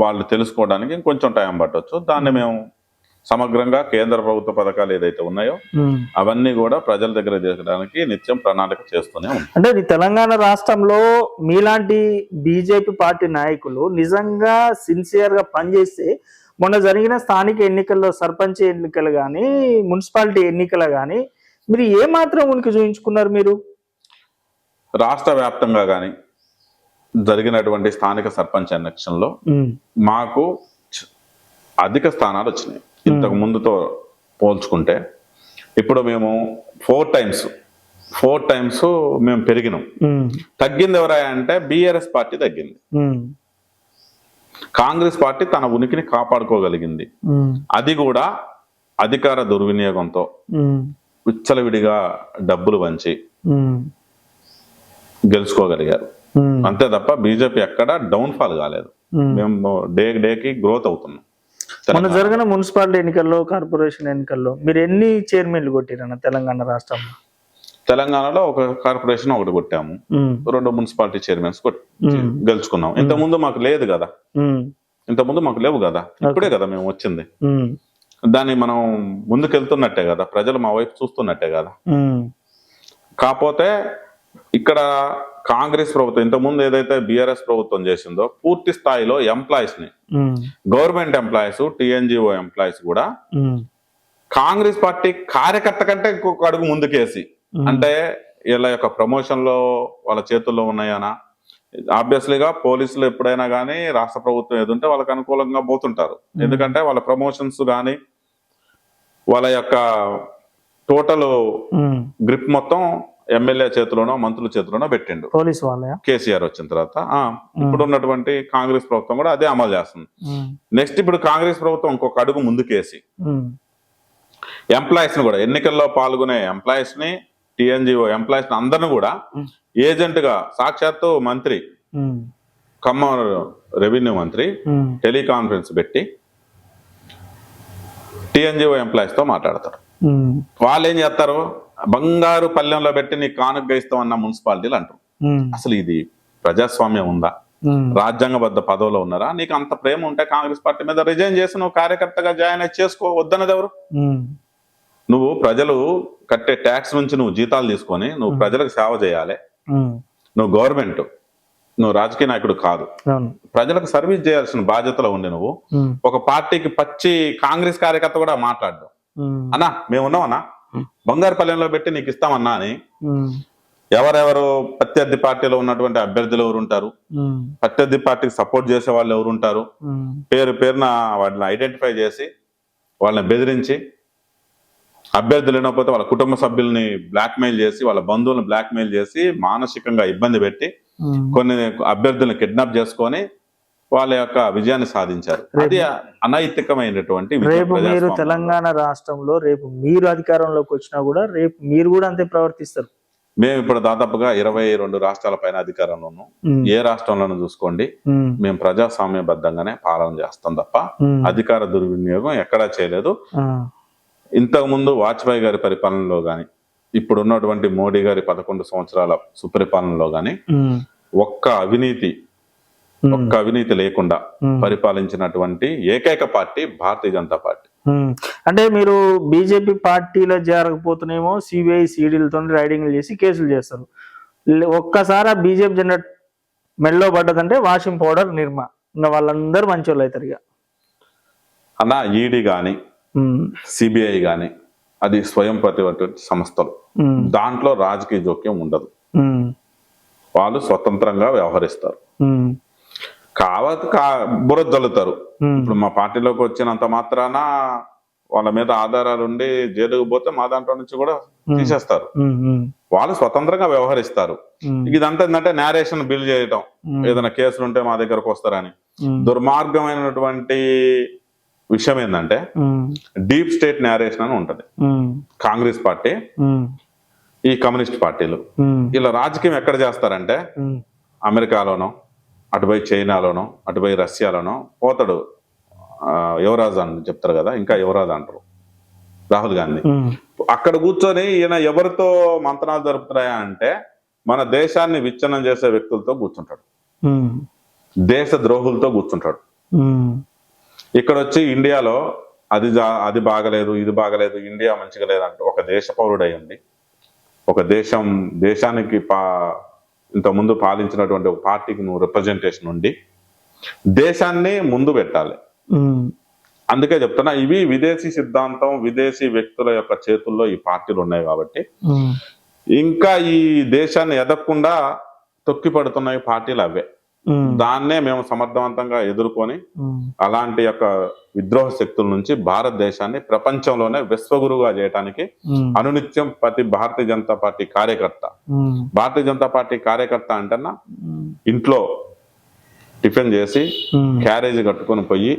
వాళ్ళు తెలుసుకోవడానికి కొంచెం టైం పట్టవచ్చు. దాన్ని మేము సమగ్రంగా కేంద్ర ప్రభుత్వ పథకాలు ఏదైతే ఉన్నాయో అవన్నీ కూడా ప్రజల దగ్గర చేసడానికి నిత్యం ప్రణాళిక చేస్తూనే ఉంటాం. అంటే తెలంగాణ రాష్ట్రంలో మీలాంటి బీజేపీ పార్టీ నాయకులు నిజంగా సిన్సియర్ గా పనిచేస్తే మొన్న జరిగిన స్థానిక ఎన్నికల్లో, సర్పంచ్ ఎన్నికలు కానీ, మున్సిపాలిటీ ఎన్నికలు కానీ మీరు ఏమాత్రం ఉనికి చూపించుకున్నారు? మీరు రాష్ట్ర వ్యాప్తంగా కానీ జరిగినటువంటి స్థానిక సర్పంచ్ ఎలక్షన్లో మాకు అధిక స్థానాలు వచ్చినాయి. ఇంతకు ముందుతో పోల్చుకుంటే ఇప్పుడు మేము 4 టైమ్స్ మేము పెరిగినాం. తగ్గింది ఎవరా అంటే బీఆర్ఎస్ పార్టీ తగ్గింది. కాంగ్రెస్ పార్టీ తన ఉనికిని కాపాడుకోగలిగింది. అది కూడా అధికార దుర్వినియోగంతో విచ్చలవిడిగా డబ్బులు పంచి గెలుచుకోగలిగారు. అంతే తప్ప బీజేపీ ఎక్కడ డౌన్ ఫాల్ కాలేదు. మేము డేకి గ్రోత్ అవుతున్నాం. మన జరిగిన మున్సిపాలిటీ ఎన్నికల్లో, కార్పొరేషన్ ఎన్నికల్లో మీరు ఎన్ని చైర్మన్లు కొట్టిరన్న తెలంగాణ రాష్ట్రంలో? తెలంగాణలో ఒక కార్పొరేషన్ ఒకటి కొట్టాము, 2 మున్సిపాలిటీ చైర్మన్స్ గెలుచుకున్నాం. ఇంతకుముందు మాకు లేదు కదా, ఇంతకుముందు మాకు లేవు కదా, ఇప్పుడే కదా మేము వచ్చింది. దాన్ని మనం ముందుకెళ్తున్నట్టే కదా, ప్రజలు మా వైపు చూస్తున్నట్టే కదా. కాకపోతే ఇక్కడ కాంగ్రెస్ ప్రభుత్వం ఇంతకుముందు ఏదైతే బీఆర్ఎస్ ప్రభుత్వం చేసిందో పూర్తి స్థాయిలో ఎంప్లాయీస్ ని, గవర్నమెంట్ ఎంప్లాయీస్, టీఎన్జిఓ ఎంప్లాయీస్ కూడా కాంగ్రెస్ పార్టీ కార్యకర్త కంటే ఇంకొక అడుగు ముందుకేసి, అంటే వీళ్ళ యొక్క ప్రమోషన్ లో వాళ్ళ చేతుల్లో ఉన్నాయనా. ఆబ్వియస్లీగా పోలీసులు ఎప్పుడైనా కానీ రాష్ట్ర ప్రభుత్వం ఏదుంటే వాళ్ళకి అనుకూలంగా పోతుంటారు. ఎందుకంటే వాళ్ళ ప్రమోషన్స్ కానీ వాళ్ళ యొక్క టోటల్ గ్రిప్ మొత్తం ఎమ్మెల్యే చేతిలోనో మంత్రుల చేతిలోనో పెట్టిండు పోలీసు వాళ్ళ. కేసీఆర్ వచ్చిన తర్వాత ఇప్పుడు ఉన్నటువంటి కాంగ్రెస్ ప్రభుత్వం కూడా అదే అమలు చేస్తుంది. నెక్స్ట్ ఇప్పుడు కాంగ్రెస్ ప్రభుత్వం ఇంకొక అడుగు ముందుకేసి ఎంప్లాయీస్ ని కూడా, ఎన్నికల్లో పాల్గొనే ఎంప్లాయీస్ ని, టిఎన్జిఓ ఎంప్లాయీస్ ని అందరిని కూడా ఏజెంట్ గా, సాక్షాత్తు మంత్రి, ఖమ్మం రెవెన్యూ మంత్రి టెలికాన్ఫరెన్స్ పెట్టి టిఎన్జిఓ ఎంప్లాయీస్ తో మాట్లాడతారు. వాళ్ళు ఏం చేస్తారు, బంగారు పల్లెంలో పెట్టి నీకు కానుక ఇస్తాం అన్న మున్సిపాలిటీలు అంటారు. అసలు ఇది ప్రజాస్వామ్యం ఉందా? రాజ్యాంగబద్ధ పదవిలో ఉన్నారా? నీకు అంత ప్రేమ ఉంటే కాంగ్రెస్ పార్టీ మీద రిజైన్ చేసి నువ్వు కార్యకర్తగా జాయిన్ అయి చేసుకో. వద్దన్నది ఎవరు? నువ్వు ప్రజలు కట్టే ట్యాక్స్ నుంచి నువ్వు జీతాలు తీసుకొని నువ్వు ప్రజలకు సేవ చేయాలి. నువ్వు గవర్నమెంట్, నువ్వు రాజకీయ నాయకుడు కాదు, ప్రజలకు సర్వీస్ చేయాల్సిన బాధ్యతలో ఉండి నువ్వు ఒక పార్టీకి పచ్చి కాంగ్రెస్ కార్యకర్త కూడా మాట్లాడడం, అన్నా మేమున్నామన్నా బంగారు పల్లెంలో పెట్టి నీకు ఇస్తామన్నా అని. ఎవరెవరు ప్రత్యర్థి పార్టీలో ఉన్నటువంటి అభ్యర్థులు ఎవరు ఉంటారు, ప్రత్యర్థి పార్టీకి సపోర్ట్ చేసే వాళ్ళు ఎవరు ఉంటారు, పేరున వాళ్ళని ఐడెంటిఫై చేసి వాళ్ళని బెదిరించి, అభ్యర్థులు లేకపోతే వాళ్ళ కుటుంబ సభ్యుల్ని బ్లాక్మెయిల్ చేసి, వాళ్ళ బంధువులను బ్లాక్మెయిల్ చేసి మానసికంగా ఇబ్బంది పెట్టి కొన్ని అభ్యర్థులను కిడ్నాప్ చేసుకొని వాళ్ళ యొక్క విజయాన్ని సాధించారు. అది అనైతికమైనటువంటి. రేపు మీరు తెలంగాణ రాష్ట్రంలో రేపు మీరు అధికారంలోకి వచ్చినా కూడా రేపు మీరు కూడా అంతే ప్రవర్తిస్తారు. మేము ఇప్పుడు దాదాపుగా 22 రాష్ట్రాల పైన అధికారంలో ఉన్నాం. ఏ రాష్ట్రంలోనూ చూసుకోండి, మేము ప్రజాస్వామ్యబద్ధంగానే పాలన చేస్తాం తప్ప అధికార దుర్వినియోగం ఎక్కడా చేయలేదు. ఇంతకు ముందు వాజ్పేయి గారి పరిపాలనలో గాని, ఇప్పుడు ఉన్నటువంటి మోడీ గారి 11 సంవత్సరాల సుపరిపాలనలో గాని ఒక్క అవినీతి లేకుండా పరిపాలించినటువంటి ఏకైక పార్టీ భారతీయ జనతా పార్టీ. అంటే మీరు బీజేపీ పార్టీలో చేరకపోతేనేమో సిబిఐ సిడీలతో రైడింగ్లు చేసి కేసులు చేస్తారు. ఒక్కసారి ఆ బీజేపీ జెండా మెడలో పడ్డదంటే వాషింగ్ పౌడర్ నిర్మా, ఇంకా వాళ్ళందరూ మంచోళ్ళు అవుతారు. ఇక అన్న ఈడీ గాని సిబిఐ గాని అది స్వయం ప్రతిపత్తి సంస్థలు, దాంట్లో రాజకీయ జోక్యం ఉండదు. వాళ్ళు స్వతంత్రంగా వ్యవహరిస్తారు. బురద జల్లుతారు. ఇప్పుడు మా పార్టీలోకి వచ్చినంత మాత్రాన వాళ్ళ మీద ఆధారాలు ఉండి జైలుకు పోతే మా దాంట్లో నుంచి కూడా తీసేస్తారు. వాళ్ళు స్వతంత్రంగా వ్యవహరిస్తారు. ఇదంతా ఏంటంటే నేరేషన్ బిల్ చేయటం, ఏదైనా కేసులు ఉంటే మా దగ్గరకు వస్తారని. దుర్మార్గమైనటువంటి విషయం ఏంటంటే డీప్ స్టేట్ నేరేషన్ అని ఉంటది. కాంగ్రెస్ పార్టీ, ఈ కమ్యూనిస్ట్ పార్టీలు ఇలా రాజకీయం ఎక్కడ చేస్తారంటే అమెరికాలోనో, అటుపోయి చైనాలోనో, అటుపోయి రష్యాలోనో పోతాడు. యువరాజు అని చెప్తారు కదా, ఇంకా యువరాజు అంటారు రాహుల్ గాంధీ. అక్కడ కూర్చొని ఈయన ఎవరితో మంత్రాలు జరుపుతున్నాయా అంటే మన దేశాన్ని విచ్ఛిన్నం చేసే వ్యక్తులతో కూర్చుంటాడు, దేశ ద్రోహులతో కూర్చుంటాడు. ఇక్కడ వచ్చి ఇండియాలో అది బాగలేదు, ఇది బాగలేదు, ఇండియా మంచిగా లేదంటే ఒక దేశ పౌరుడై ఉంది, ఒక దేశానికి ఇంతకుముందు పాలించినటువంటి ఒక పార్టీకి నువ్వు రిప్రజెంటేషన్ ఉండి దేశాన్ని ముందు పెట్టాలి. అందుకే చెప్తున్నా, ఇవి విదేశీ సిద్ధాంతం, విదేశీ వ్యక్తుల యొక్క చేతుల్లో ఈ పార్టీలు ఉన్నాయి కాబట్టి ఇంకా ఈ దేశాన్ని ఎదగకుండా తొక్కి పడుతున్నాయి పార్టీలు అవే. దాన్నే మేము సమర్థవంతంగా ఎదుర్కొని అలాంటి యొక్క విద్రోహ శక్తుల నుంచి భారతదేశాన్ని ప్రపంచంలోనే విశ్వగురువుగా చేయడానికి అనునిత్యం ప్రతి భారతీయ జనతా పార్టీ కార్యకర్త అంటన్నా ఇంట్లో టిఫిన్ చేసి క్యారేజ్ కట్టుకొని పోయి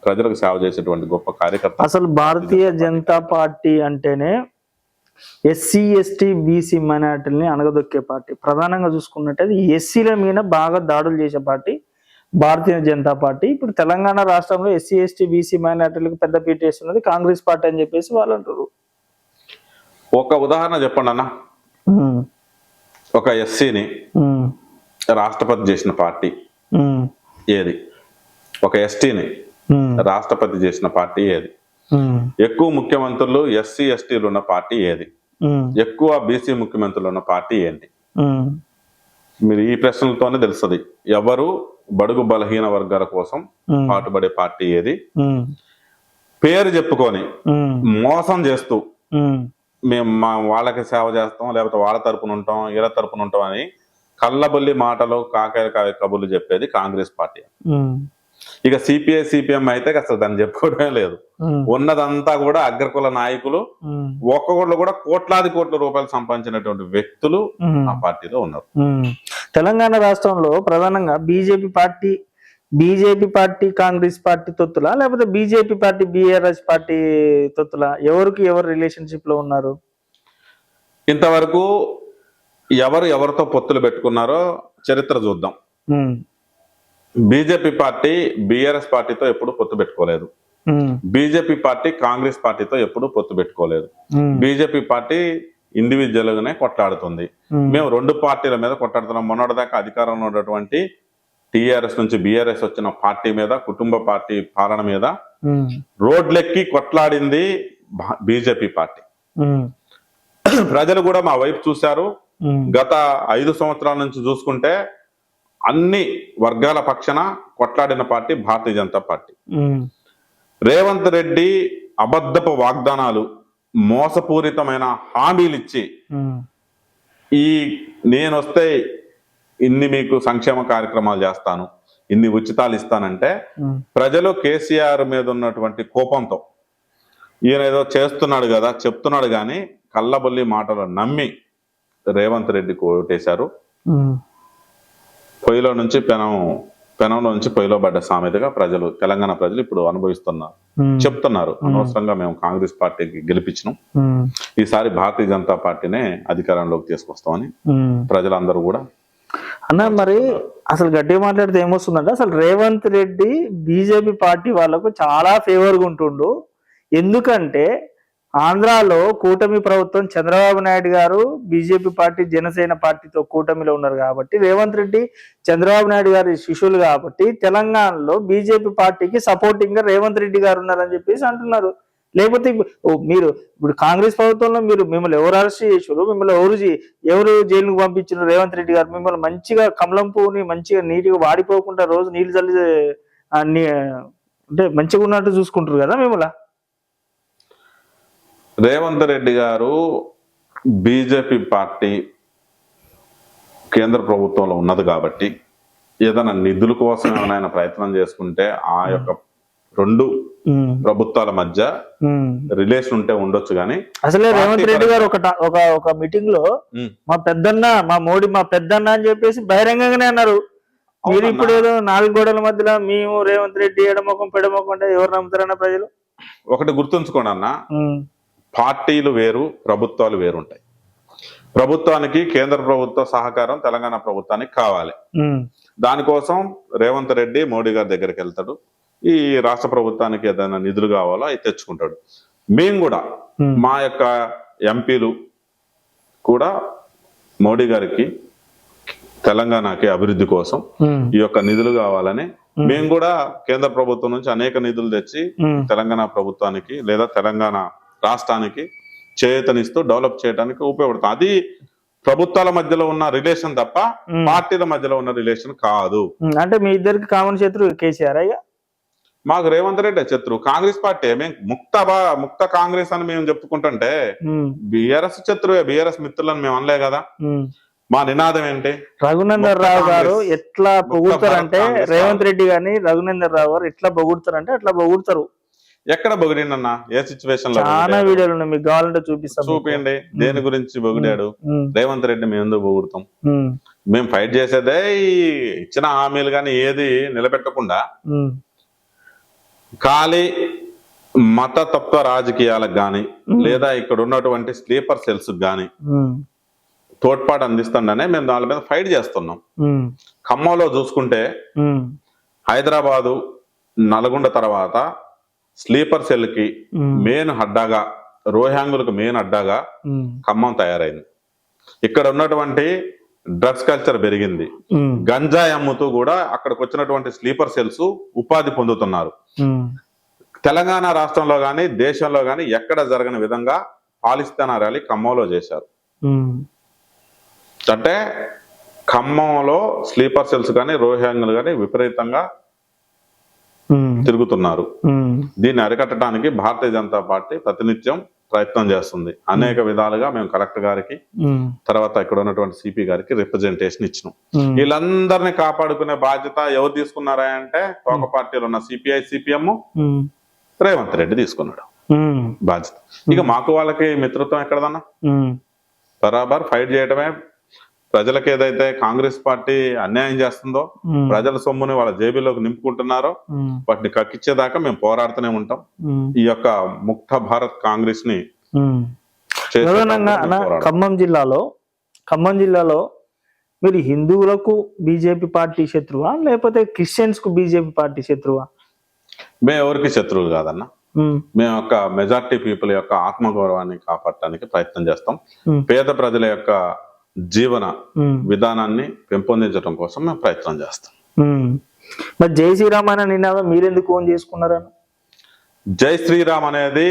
ప్రజలకు సేవ చేసేటువంటి గొప్ప కార్యకర్త. అసలు భారతీయ జనతా పార్టీ అంటేనే ఎస్సీ ఎస్టీ బీసీ మైనార్టీలని అణగదొక్కే పార్టీ. ప్రధానంగా చూసుకున్నట్టయితే ఎస్సీల మీద బాగా దాడులు చేసే పార్టీ భారతీయ జనతా పార్టీ. ఇప్పుడు తెలంగాణ రాష్ట్రంలో ఎస్సీ ఎస్టీ బీసీ మైనార్టీలకు పెద్ద పీట వేస్తున్నది కాంగ్రెస్ పార్టీ అని చెప్పేసి వాళ్ళు అంటారు. ఒక ఉదాహరణ చెప్పండి అన్న. ఒక ఎస్సీని రాష్ట్రపతి చేసిన పార్టీ ఏది? ఒక ఎస్టీని రాష్ట్రపతి చేసిన పార్టీ ఏది? ఎక్కువ ముఖ్యమంత్రులు ఎస్సీ ఎస్టీలు ఉన్న పార్టీ ఏది? ఎక్కువ బీసీ ముఖ్యమంత్రులు ఉన్న పార్టీ ఏంటి? మీరు ఈ ప్రశ్నలతోనే తెలుస్తుంది ఎవరు బడుగు బలహీన వర్గాల కోసం పాటుపడే పార్టీ ఏది. పేరు చెప్పుకొని మోసం చేస్తూ మేము వాళ్ళకి సేవ చేస్తాం, లేకపోతే వాళ్ళ తరపున ఉంటాం, వీళ్ళ తరపున ఉంటాం అని కళ్ళబొల్లి మాటలు, కాకాయ కబుర్లు చెప్పేది కాంగ్రెస్ పార్టీ. ఇక సిపిఐ సిపిఎం అయితే అసలు దాన్ని చెప్పుకోవడమే లేదు. ఉన్నదంతా కూడా అగ్రకుల నాయకులు, ఒక్కొక్కళ్ళు కూడా కోట్ల రూపాయలు సంపాదించినటువంటి వ్యక్తులు ఆ పార్టీలో ఉన్నారు. తెలంగాణ రాష్ట్రంలో ప్రధానంగా బీజేపీ పార్టీ కాంగ్రెస్ పార్టీ తొత్తులా, లేకపోతే బీజేపీ పార్టీ బీఆర్ఎస్ పార్టీ తొత్తులా? ఎవరు రిలేషన్షిప్ లో ఉన్నారు? ఇంతవరకు ఎవరితో పొత్తులు పెట్టుకున్నారో చరిత్ర చూద్దాం. బీజేపీ పార్టీ బీఆర్ఎస్ పార్టీతో ఎప్పుడు పొత్తు పెట్టుకోలేదు. బీజేపీ పార్టీ కాంగ్రెస్ పార్టీతో ఎప్పుడు పొత్తు పెట్టుకోలేదు. బీజేపీ పార్టీ ఇండివిజువల్ గానే కొట్లాడుతుంది. మేము రెండు పార్టీల మీద కొట్లాడుతున్నాం. మొన్నటిదాకా అధికారంలో ఉన్నటువంటి టిఆర్ఎస్ నుంచి బీఆర్ఎస్ వచ్చిన పార్టీ మీద, కుటుంబ పార్టీ పాలన మీద రోడ్లెక్కి కొట్లాడింది బీజేపీ పార్టీ. ప్రజలు కూడా మా వైపు చూశారు. గత 5 సంవత్సరాల నుంచి చూసుకుంటే అన్ని వర్గాల పక్షాన కొట్లాడిన పార్టీ భారతీయ జనతా పార్టీ. రేవంత్ రెడ్డి అబద్ధపు వాగ్దానాలు, మోసపూరితమైన హామీలు ఇచ్చి నేను వస్తే ఇన్ని మీకు సంక్షేమ కార్యక్రమాలు చేస్తాను, ఇన్ని ఉచితాలు ఇస్తానంటే ప్రజలు కేసీఆర్ మీద ఉన్నటువంటి కోపంతో ఈయన ఏదో చేస్తున్నాడు కదా చెప్తున్నాడు కానీ కళ్ళబొల్లి మాటలు నమ్మి రేవంత్ రెడ్డి ఓటేశారు. పొయ్యిలో నుంచి పెనం పెనంలో నుంచి పొయ్యిలో పడ్డ సామెతగా ప్రజలు, తెలంగాణ ప్రజలు ఇప్పుడు అనుభవిస్తున్నారు, చెప్తున్నారు. అనవసరంగా మేము కాంగ్రెస్ పార్టీకి గెలిపించినాం, ఈసారి భారతీయ జనతా పార్టీనే అధికారంలోకి తీసుకొస్తామని ప్రజలందరూ కూడా అన్న. మరి అసలు గట్టిగా మాట్లాడితే ఏమొస్తుందంటే, అసలు రేవంత్ రెడ్డి బీజేపీ పార్టీ వాళ్ళకు చాలా ఫేవర్గా ఉంటుండు. ఎందుకంటే ఆంధ్రాలో కూటమి ప్రభుత్వం, చంద్రబాబు నాయుడు గారు బీజేపీ పార్టీ జనసేన పార్టీతో కూటమిలో ఉన్నారు కాబట్టి, రేవంత్ రెడ్డి చంద్రబాబు నాయుడు గారి శిష్యులు కాబట్టి, తెలంగాణలో బీజేపీ పార్టీకి సపోర్టింగ్ గా రేవంత్ రెడ్డి గారు ఉన్నారని చెప్పేసి అంటున్నారు. లేకపోతే మీరు ఇప్పుడు కాంగ్రెస్ ప్రభుత్వంలో మిమ్మల్ని ఎవరు అరెస్ట్ చేసారు, మిమ్మల్ని ఎవరు జైలుకు పంపించారు? రేవంత్ రెడ్డి గారు మిమ్మల్ని మంచిగా కమలం పువ్వుని మంచిగా నీట్గా వాడిపోకుండా రోజు నీళ్లు చల్లి అంటే మంచిగా ఉన్నట్టు చూసుకుంటారు కదా మిమ్మల్ని. రేవంత్ రెడ్డి గారు బీజేపీ పార్టీ కేంద్ర ప్రభుత్వంలో ఉన్నది కాబట్టి, ఏదైనా నిధుల కోసం ఏమైనా ప్రయత్నం చేసుకుంటే ఆ యొక్క రెండు ప్రభుత్వాల మధ్య రిలేషన్ ఉంటే ఉండొచ్చు. కానీ అసలే రేవంత్ రెడ్డి గారు ఒక మీటింగ్ లో మా పెద్దన్న అని చెప్పేసి బహిరంగంగానే అన్నారు. మీరు ఇప్పుడు ఏదో 4 గోడల మధ్యలో మేము రేవంత్ రెడ్డి ఎడమొఖం పెడమొఖం అంటే ఎవరు నమ్ముతారన్న ప్రజలు? ఒకటి గుర్తుంచుకోండి అన్న, పార్టీలు వేరు, ప్రభుత్వాలు వేరుంటాయి. ప్రభుత్వానికి కేంద్ర ప్రభుత్వ సహకారం తెలంగాణ ప్రభుత్వానికి కావాలి. దానికోసం రేవంత్ రెడ్డి మోడీ గారి దగ్గరికి వెళ్తాడు, ఈ రాష్ట్ర ప్రభుత్వానికి ఏదైనా నిధులు కావాలో అవి తెచ్చుకుంటాడు. మేము కూడా మా యొక్క ఎంపీలు కూడా మోడీ గారికి తెలంగాణకి అభివృద్ధి కోసం ఈ యొక్క నిధులు కావాలని మేము కూడా కేంద్ర ప్రభుత్వం నుంచి అనేక నిధులు తెచ్చి తెలంగాణ ప్రభుత్వానికి లేదా తెలంగాణ రాష్ట్రానికి చేయూతనిస్తూ డెవలప్ చేయడానికి ఉపయోగపడుతుంది. అది ప్రభుత్వాల మధ్యలో ఉన్న రిలేషన్ తప్ప పార్టీల మధ్యలో ఉన్న రిలేషన్ కాదు. అంటే మీ ఇద్దరికి కామన్ శత్రువు కేసీఆర్ అయ్యా? మాకు రేవంత్ రెడ్డి శత్రువు కాంగ్రెస్ పార్టీ. మేము ముక్త కాంగ్రెస్ అని మేము చెప్పుకుంటుంటే బీఆర్ఎస్ శత్రువే, బీఆర్ఎస్ మిత్రులని మేము అనలే కదా. మా నినాదం ఏంటి? రఘునందన్ రావు గారు ఎట్లా పొగుడతారంటే, రేవంత్ రెడ్డి గారిని రఘునందన్ రావు గారు ఎట్లా పొగుడతారంటే అట్లా పొగుడతారు. ఎక్కడ పొగిడినన్నా? ఏ సిచ్యువేషన్ లో? చాలా వీడియోలు ఉన్నాయి, మీకు కావాలంటే చూపిస్తాం. చూపించండి. దేని గురించి పొగిడాడు రేవంత్ రెడ్డి? మేము ఎందుకు పొగుడుతాం? మేము ఫైట్ చేసేదే ఇచ్చిన హామీలు కానీ ఏది నిలబెట్టకుండా ఖాళీ మతతత్వ రాజకీయాలకు గాని లేదా ఇక్కడ ఉన్నటువంటి స్లీపర్ సెల్స్ గాని తోడ్పాటు అందిస్తుండనే మేము దాని మీద ఫైట్ చేస్తున్నాం. ఖమ్మంలో చూసుకుంటే హైదరాబాదు, నల్గొండ తర్వాత స్లీపర్ సెల్ కి మెయిన్ అడ్డాగా, రోహ్యాంగులకు మెయిన్ అడ్డాగా ఖమ్మం తయారైంది. ఇక్కడ ఉన్నటువంటి డ్రగ్స్ కల్చర్ పెరిగింది. గంజాయి అమ్ముతూ కూడా అక్కడికి వచ్చినటువంటి స్లీపర్ సెల్స్ ఉపాధి పొందుతున్నారు. తెలంగాణ రాష్ట్రంలో గాని దేశంలో గాని ఎక్కడ జరగని విధంగా పాలిస్తానా ర్యాలీ ఖమ్మంలో చేశారు. అంటే ఖమ్మంలో స్లీపర్ సెల్స్ కానీ రోహింగ్యులు కానీ విపరీతంగా తిరుగుతున్నారు. దీన్ని అరికట్టడానికి భారతీయ జనతా పార్టీ ప్రతినిత్యం ప్రయత్నం చేస్తుంది. అనేక విధాలుగా మేము కలెక్టర్ గారికి, తర్వాత ఇక్కడ ఉన్నటువంటి సిపి గారికి రిప్రజెంటేషన్ ఇచ్చినాం. వీళ్ళందరినీ కాపాడుకునే బాధ్యత ఎవరు తీసుకున్నారా అంటే తోక పార్టీలు ఉన్న సిపిఐ, సిపిఎం, రేవంత్ రెడ్డి తీసుకున్నాడు బాధ్యత. ఇక మాకు వాళ్ళకి మిత్రత్వం ఎక్కడదన్నా? బరాబర్ ఫైట్ చేయడమే. ప్రజలకు ఏదైతే కాంగ్రెస్ పార్టీ అన్యాయం చేస్తుందో, ప్రజల సొమ్ముని వాళ్ళ జేబులోకి నింపుకుంటున్నారో వాటిని కక్కిచ్చేదాకా మేము పోరాడుతూనే ఉంటాం. ఈ యొక్క ముక్త భారత్ కాంగ్రెస్ ని ఖమ్మం జిల్లాలో మీరు హిందువులకు బీజేపీ పార్టీ శత్రువా లేకపోతే క్రిస్టియన్స్ కు బీజేపీ పార్టీ శత్రువా? మేము ఎవరికి శత్రువులు కాదన్న. మేము యొక్క మెజార్టీ పీపుల్ యొక్క ఆత్మగౌరవాన్ని కాపాడటానికి ప్రయత్నం చేస్తాం. పేద ప్రజల యొక్క జీవన విధానాన్ని పెంపొందించడం కోసం మేము ప్రయత్నం చేస్తాం. మరి జై శ్రీరామ్ అనే నినాదం మీరెందుకు ఓన్ చేసుకున్నారని? జై శ్రీరామ్ అనేది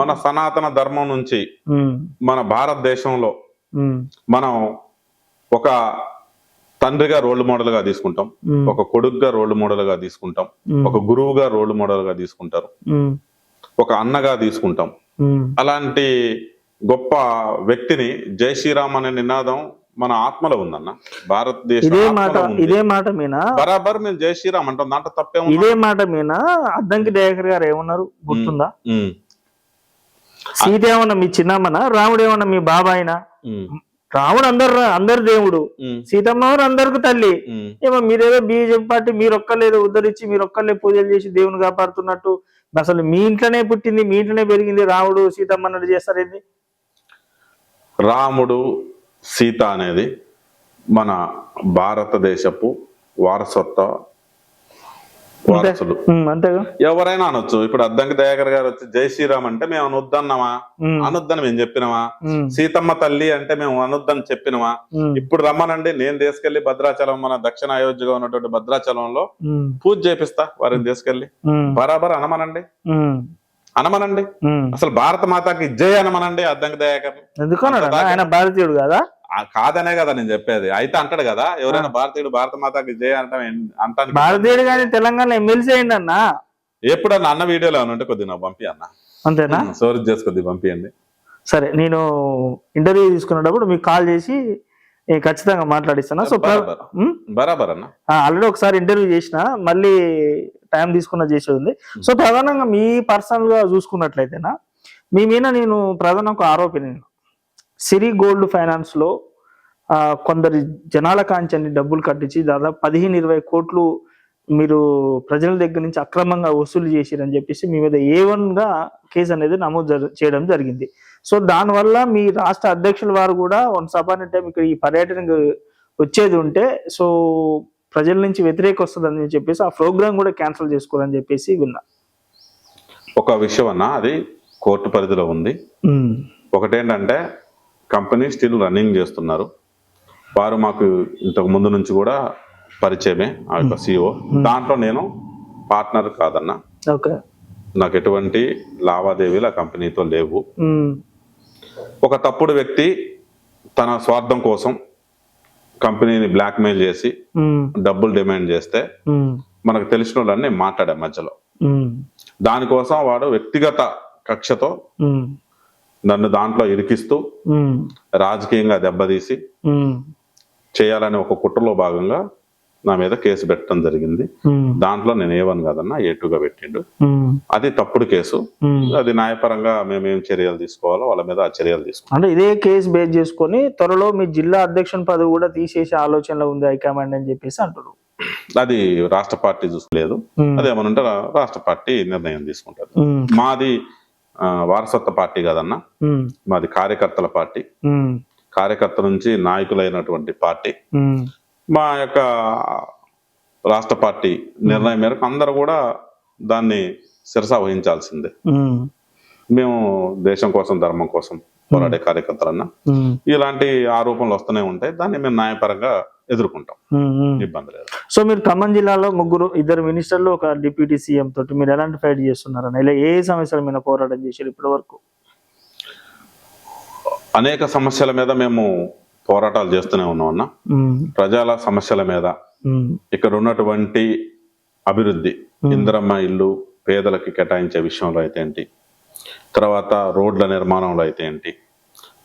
మన సనాతన ధర్మం నుంచి మన భారతదేశంలో మనం ఒక తండ్రిగా రోల్ మోడల్ గా తీసుకుంటాం, ఒక కొడుకుగా రోల్ మోడల్ గా తీసుకుంటాం, ఒక గురువుగా రోల్ మోడల్ గా తీసుకుంటారు, ఒక అన్నగా తీసుకుంటాం. అలాంటి గొప్ప వ్యక్తిని జై శ్రీరామ్ అనే నినాదం మన ఆత్మలో ఉందన్న. భారతదేశం ఇదే మాట మీద బరాబర్ మేము జై శ్రీరామ్ అంటాం, దాంట్లో తప్పేమో. ఇదే మాట మీద అద్దంకి దయాకర్ గారు ఏమన్నారు గుర్తుందా? సీత ఏమన్నా మీ చిన్నమ్మనా, రాముడు ఏమన్నా మీ బాబాయినా? రాముడు అందరు దేవుడు, సీతమ్మ అందరికి తల్లి. ఏమో మీరేదో బీజేపీ పార్టీ మీరొక్కలేదు ఉద్ధరించి మీరొక్కలే పూజలు చేసి దేవుని కాపాడుతున్నట్టు, అసలు మీ ఇంట్లోనే పుట్టింది మీ ఇంట్లోనే పెరిగింది రాముడు సీతమ్మ అన్నట్టు చేస్తారేంది? రాముడు సీత అనేది మన భారతదేశపు వారసత్వ వారసులు, అంతేగా. ఎవరైనా అనొచ్చు. ఇప్పుడు అద్దంకి దయాకర్ గారు వచ్చి జై శ్రీరామ్ అంటే మేము అనొద్దన్నామా? అనొద్దని మేము చెప్పినామా? సీతమ్మ తల్లి అంటే మేము అనొద్దని చెప్పినమా? ఇప్పుడు రమ్మనండి, నేను తీసుకెళ్లి భద్రాచలం, మన దక్షిణ అయోధ్యగా ఉన్నటువంటి భద్రాచలంలో పూజ చేపిస్తా వారిని తీసుకెళ్లి. బరాబర్ అనమనండి. అసలు భారత మాతకి జై అనమనండి అద్దంకి దయాకర్. ఎందుకన్నాడు ఆయన భారతీయుడు కదా? కాదనే కదా నేను చెప్పేది. అయితే అంటాడు కదా, ఎవరైనా భారతీయుడు భారత మాతకి జయ అంటాను. భారతీయుడు కానీ తెలంగాణ ఎమ్మెల్సీ అయింది అన్న. ఎప్పుడన్నా అన్న వీడియోలో ఏమైనా ఉంటే కొద్దిగా నాకు పంపి అన్న. అంతేనా? స్టోరేజ్ చేసి కొద్దిగా పంపియండి. సరే, నేను ఇంటర్వ్యూ తీసుకునేటప్పుడు మీకు కాల్ చేసి ఖచ్చితంగా మాట్లాడిస్తాను. సో బరాబర్ అన్న, ఆల్రెడీ ఒకసారి ఇంటర్వ్యూ చేసిన, మళ్ళీ టైం తీసుకున్న చేసేది ఉంది. సో ప్రధానంగా మీ పర్సనల్ గా చూసుకున్నట్లయితేనా, మీ మీద నేను ప్రధాన ఒక ఆరోపణ, సిరి గోల్డ్ ఫైనాన్స్ లో కొందరి జనాల కాంచని డబ్బులు కట్టించి దాదాపు 15-20 కోట్లు మీరు ప్రజల దగ్గర నుంచి అక్రమంగా వసూలు చేసిరని చెప్పేసి మీ మీద A1 గా కేసు అనేది నమోదు చేయడం జరిగింది. సో దానివల్ల మీ రాష్ట్ర అధ్యక్షుల వారు కూడా వన్స్ అపాన్ టైం ఇక్కడ ఈ పర్యటనకు వచ్చేది ఉంటే, సో ప్రజల నుంచి వ్యతిరేక వస్తుందని చెప్పేసి ఆ ప్రోగ్రామ్ కూడా క్యాన్సిల్ చేసుకోవాలని చెప్పేసి విన్నా. ఒక విషయం అన్న, అది కోర్టు పరిధిలో ఉంది. ఒకటేంటంటే కంపెనీ స్టిల్ రన్నింగ్ చేస్తున్నారు. వారు మాకు ఇంతకు ముందు నుంచి కూడా పరిచయమే, ఆ యొక్క CEO. దాంట్లో నేను పార్ట్నర్ కాదన్నా. నాకు ఎటువంటి లావాదేవీలు ఆ కంపెనీతో లేవు. ఒక తప్పుడు వ్యక్తి తన స్వార్థం కోసం కంపెనీని బ్లాక్మెయిల్ చేసి డబ్బులు డిమాండ్ చేస్తే మనకు తెలిసిన వాళ్ళని మాట్లాడే మధ్యలో, దానికోసం వాడు వ్యక్తిగత కక్షతో నన్ను దాంట్లో ఇరికిస్తూ రాజకీయంగా దెబ్బతీసి చేయాలని ఒక కుట్రలో భాగంగా నా మీద కేసు పెట్టడం జరిగింది. దాంట్లో నేను A1 కాదన్నా A2గా పెట్టిండు. అది తప్పుడు కేసు. అది న్యాయపరంగా మేమేం చర్యలు తీసుకోవాలో వాళ్ళ మీద ఆ చర్యలు తీసుకోవాలి. అంటే ఇదే కేసు బేస్ చేసుకొని త్వరలో మీ జిల్లా అధ్యక్షుని పదవి కూడా తీసేసే ఆలోచనలో ఉంది హైకమాండ్ అని చెప్పేసి అంటారు. అది రాష్ట్ర పార్టీ చూసుకోలేదు. అదేమనంటే రాష్ట్ర పార్టీ నిర్ణయం తీసుకుంటారు. మాది వారసత్వ పార్టీ కాదన్నా, మాది కార్యకర్తల పార్టీ. కార్యకర్త నుంచి నాయకులైనటువంటి పార్టీ. మా యొక్క రాష్ట్ర పార్టీ నిర్ణయం మేరకు అందరూ కూడా దాన్ని శిరసా వహించాల్సిందే. మేము దేశం కోసం ధర్మం కోసం పోరాడే కార్యకర్తలన్నా ఇలాంటి ఆరోపణలు వస్తూనే ఉంటాయి. దాన్ని మేము న్యాయపరంగా ఎదుర్కొంటాం, ఇబ్బంది లేదు. సో మీరు ఖమ్మం జిల్లాలో ఇద్దరు మినిస్టర్లు, ఒక డిప్యూటీ సీఎం తోటి మీరు ఎలాంటి ఫైట్ చేస్తున్నారన్న, ఇలా ఏ సమస్యల మీద పోరాటం చేశారు ఇప్పటి వరకు? అనేక సమస్యల మీద మేము పోరాటాలు చేస్తూనే ఉన్నాం అన్న. ప్రజల సమస్యల మీద, ఇక్కడ ఉన్నటువంటి అభివృద్ధి, ఇందిరమ్మ ఇల్లు పేదలకి కేటాయించే విషయంలో అయితే ఏంటి, తర్వాత రోడ్ల నిర్మాణంలో అయితే ఏంటి,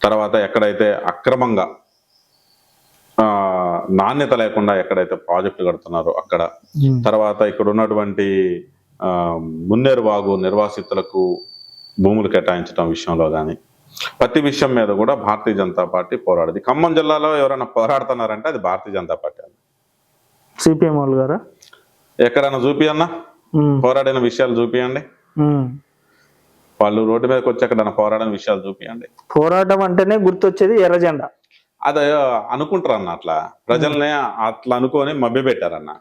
తర్వాత ఎక్కడైతే అక్రమంగా నాణ్యత లేకుండా ఎక్కడైతే ప్రాజెక్టు కడుతున్నారో అక్కడ, తర్వాత ఇక్కడ ఉన్నటువంటి మున్నేరు వాగు నిర్వాసితులకు భూములు కేటాయించడం విషయంలో కానీ, ప్రతి విషయం మీద కూడా భారతీయ జనతా పార్టీ పోరాడేది. ఖమ్మం జిల్లాలో ఎవరైనా పోరాడుతున్నారంటే అది భారతీయ జనతా పార్టీ. సిపిఎం వాళ్ళు గారా? ఎక్కడైనా చూపియన్నా పోరాడిన విషయాలు చూపియండి. వాళ్ళు రోడ్డు మీదకి వచ్చి ఎక్కడైనా పోరాడిన విషయాలు చూపియండి. పోరాటం అంటేనే గుర్తొచ్చేది ఎర్ర జెండా. అది అనుకుంటారు అన్న, అట్లా ప్రజల్ని అట్లా అనుకొని మభ్య పెట్టారన్న.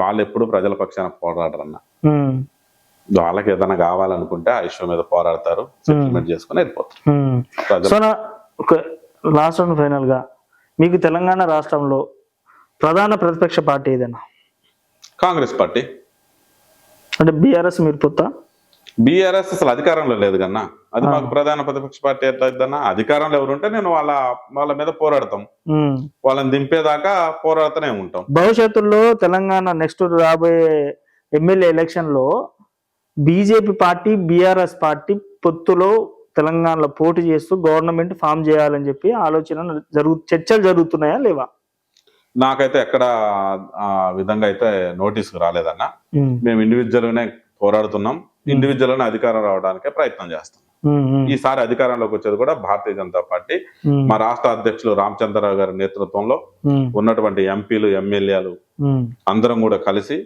వాళ్ళు ఎప్పుడు ప్రజల పక్షాన పోరాడరన్న. వాళ్ళకి ఏదైనా కావాలనుకుంటే ఆ ఇష్యూ మీద పోరాడతారు, సెటిల్మెంట్ చేసుకుని వెళ్ళిపోతారు. సో లాస్ట్ అండ్ ఫైనల్ గా మీకు తెలంగాణ రాష్ట్రంలో ప్రధాన ప్రతిపక్ష పార్టీ ఏదైనా? కాంగ్రెస్ పార్టీ. అంటే బీఆర్ఎస్ మీరు పొత్తా? బీఆర్ఎస్ అసలు అధికారంలో లేదు కన్నా, అది మాకు ప్రధాన ప్రతిపక్ష పార్టీ ఎట్లా ఇద్దన్నా. అధికారంలో ఎవరుంటే నేను వాళ్ళ మీద పోరాడతాం, వాళ్ళని దింపేదాకా పోరాడుతూనే ఉంటాం. భవిష్యత్తులో తెలంగాణ నెక్స్ట్ రాబోయే ఎమ్మెల్యే ఎలక్షన్ లో బీజేపీ పార్టీ బీఆర్ఎస్ పార్టీ పొత్తులో తెలంగాణలో పోటీ చేస్తూ గవర్నమెంట్ ఫామ్ చేయాలని చెప్పి ఆలోచన చర్చలు జరుగుతున్నాయా లేవా? నాకైతే ఎక్కడ ఆ విధంగా అయితే నోటీస్ రాలేదన్న. మేము ఇండివిజువల్ గానే పోరాడుతున్నాం, ఇండివిజువల్ గానే అధికారం రావడానికే ప్రయత్నం చేస్తాం. ఈసారి అధికారంలోకి వచ్చేది కూడా భారతీయ జనతా పార్టీ. మా రాష్ట్ర అధ్యక్షులు రామచంద్రరావు గారి నేతృత్వంలో ఉన్నటువంటి ఎంపీలు ఎమ్మెల్యేలు అందరం కూడా కలిసి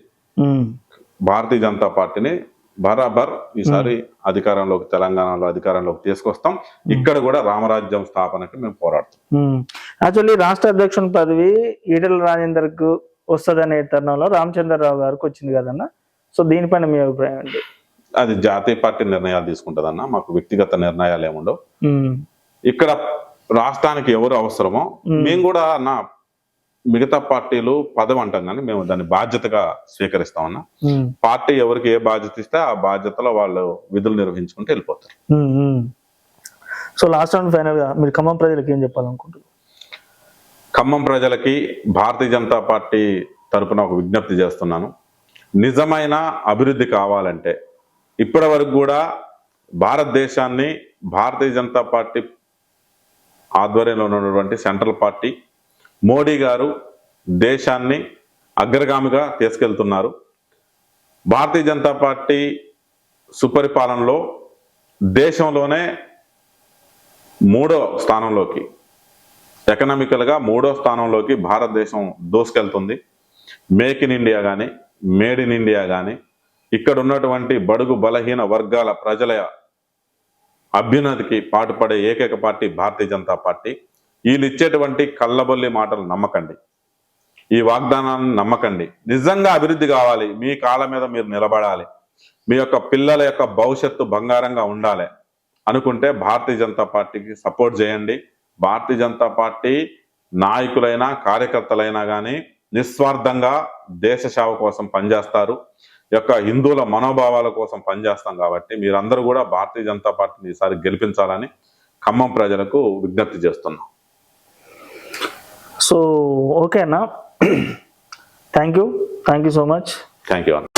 భారతీయ జనతా పార్టీని బరాబర్ ఈసారి అధికారంలోకి, తెలంగాణలో అధికారంలోకి తీసుకొస్తాం. ఇక్కడ కూడా రామరాజ్యం స్థాపనకి మేము పోరాడుతాం. యాక్చువల్లీ రాష్ట్ర అధ్యక్షుని పదవి ఈటెల రాజేందర్ కు వస్తుందనే తరుణంలో రామచంద్రరావు గారికి వచ్చింది కదన్న. సో దీనిపైన మీ అభిప్రాయం ఏంటి? అది జాతీయ పార్టీ నిర్ణయాలు తీసుకుంటదన్న, మాకు వ్యక్తిగత నిర్ణయాలు ఏముండవు. ఇక్కడ రాష్ట్రానికి ఎవరు అవసరమో మేము కూడా నా మిగతా పార్టీలు పదవి అంటాం కానీ మేము దాన్ని బాధ్యతగా స్వీకరిస్తామన్నా. పార్టీ ఎవరికి ఏ బాధ్యత ఇస్తే ఆ బాధ్యతలో వాళ్ళు విధులు నిర్వహించుకుంటూ వెళ్ళిపోతారు. సో లాస్ట్ అండ్ ఫైనల్ గా మీరు ఖమ్మం ప్రజలకు ఏం చెప్పాలనుకుంటున్నారు? ఖమ్మం ప్రజలకి భారతీయ జనతా పార్టీ తరపున ఒక విజ్ఞప్తి చేస్తున్నాను. నిజమైన అభివృద్ధి కావాలంటే ఇప్పటి వరకు కూడా భారతదేశాన్ని భారతీయ జనతా పార్టీ ఆధ్వర్యంలో ఉన్నటువంటి సెంట్రల్ పార్టీ మోడీ గారు దేశాన్ని అగ్రగామిగా తీసుకెళ్తున్నారు. భారతీయ జనతా పార్టీ సుపరిపాలనలో దేశంలోనే 3వ స్థానంలోకి, ఎకనామికల్గా 3వ స్థానంలోకి భారతదేశం దూసుకెళ్తుంది. మేక్ ఇన్ ఇండియా కానీ, మేడ్ ఇన్ ఇండియా కానీ, ఇక్కడ ఉన్నటువంటి బడుగు బలహీన వర్గాల ప్రజల అభ్యున్నతికి పాటుపడే ఏకైక పార్టీ భారతీయ జనతా పార్టీ. వీళ్ళు ఇచ్చేటువంటి కళ్ళబొల్లి మాటలు నమ్మకండి, ఈ వాగ్దానాన్ని నమ్మకండి. నిజంగా అభివృద్ధి కావాలి, మీ కాళ్ళ మీద మీరు నిలబడాలి, మీ యొక్క పిల్లల యొక్క భవిష్యత్తు బంగారంగా ఉండాలి అనుకుంటే భారతీయ జనతా పార్టీకి సపోర్ట్ చేయండి. భారతీయ జనతా పార్టీ నాయకులైనా కార్యకర్తలైనా కానీ నిస్వార్థంగా దేశ సేవ కోసం పనిచేస్తారు, యొక్క హిందువుల మనోభావాల కోసం పనిచేస్తాం. కాబట్టి మీరందరూ కూడా భారతీయ జనతా పార్టీని ఈసారి గెలిపించాలని ఖమ్మం ప్రజలకు విజ్ఞప్తి చేస్తున్నాం. సో ఓకే అన్న, thank you so much. Thank you అన్న.